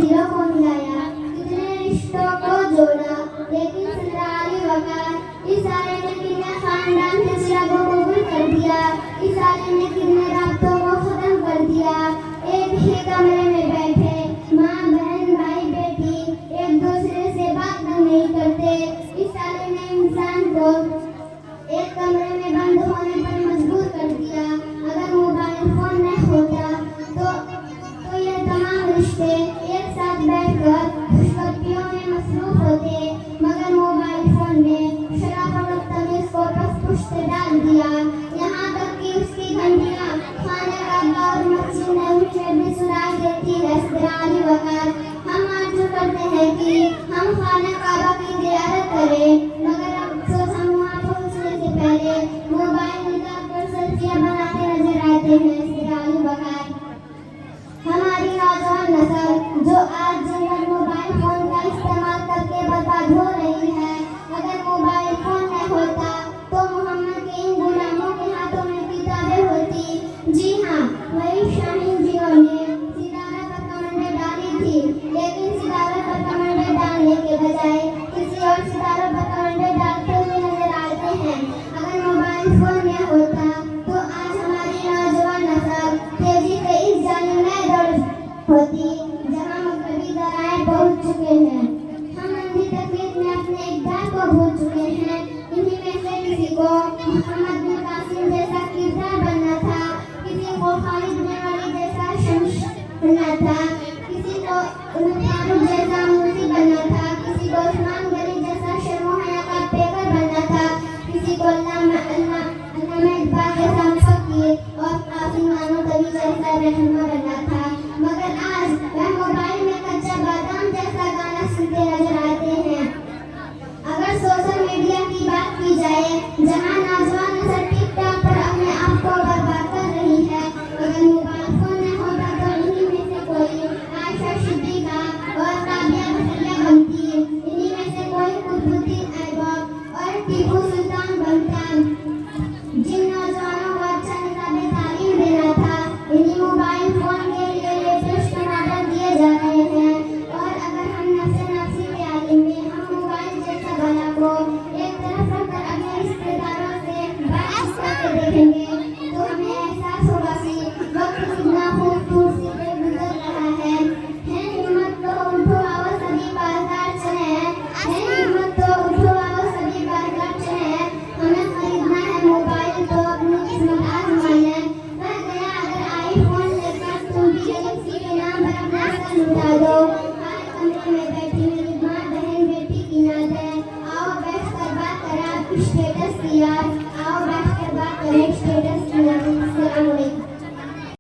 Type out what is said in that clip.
दिलों को मिलाया, कितने रिश्तों को जोड़ा, लेकिन सरदारी वकार इस आलम ने कितने खानदान के सिला को कबूल कर दिया, इस आलम ने कितने राब्तों को खत्म कर दिया। एक ही कमरे में बैठे माँ बहन भाई बेटी एक दूसरे से बात नहीं करते। इस आलम ने इंसान को एक कमरे में बंद होने पर मजबूर कर दिया। अगर मोबाइल फोन न होता तो ये तमाम रिश्ते एक साथ बैठकर खुशबख्तियों में मसरूफ होते, मगर मोबाइल फोन ने शराफत और तमीज को पस्त डाल दिया। यहाँ तक कि उसकी घंटियाँ खाने का और मस्जिद नबी में भी सुनाई देती है। सदरानी वकार हम आरज़ू करते हैं कि हम खाने काबा की ज़ियारत करें, मगर अफसोस हम वहाँ पहुँचने से पहले मोबाइल निकालकर सेल्फियाँ बनाते नजर आते हैं। सदरानी वकार हमारी नौजवान नस्ल जो आज जीवन मोबाइल फोन का इस्तेमाल करके बर्बाद हो रही है, अगर मोबाइल फोन न होता तो मोहम्मद के इन गुलामों के हाथों में किताबें होती। जी हाँ, वही शाहीन जियों ने सितारा पर कमंडे डाली थी, लेकिन सितारा पर कमंडे डालने के बजाय किसी और सितारों पर कमंडे डालते हुए नजर आते हैं। अगर मोबाइल फोन न होता तो आज हमारी नौजवान नस्ल तेजी से इस जालिम में दौड़ होती जहाँ मकबी दराएं पहुँच चुके हैं। हम अंधी तकलीफ में अपने इक़दार को भूल चुके हैं। इन्हीं में से किसी को मोहम्मद बिन कासिम जैसा किरदार बनना था, किसी को खालिद बिन वलीद जैसा शम्स बनना था, किसी को उमर फारूक जैसा मुंशी बनना था, किसी को उस्मान गनी जैसा शर्म हया का पेकर बनना था, किसी को अल्लामा इक़बाल जैसा मुफक्किर और कासिम नानोतवी जैसा रहनुमा बनना था।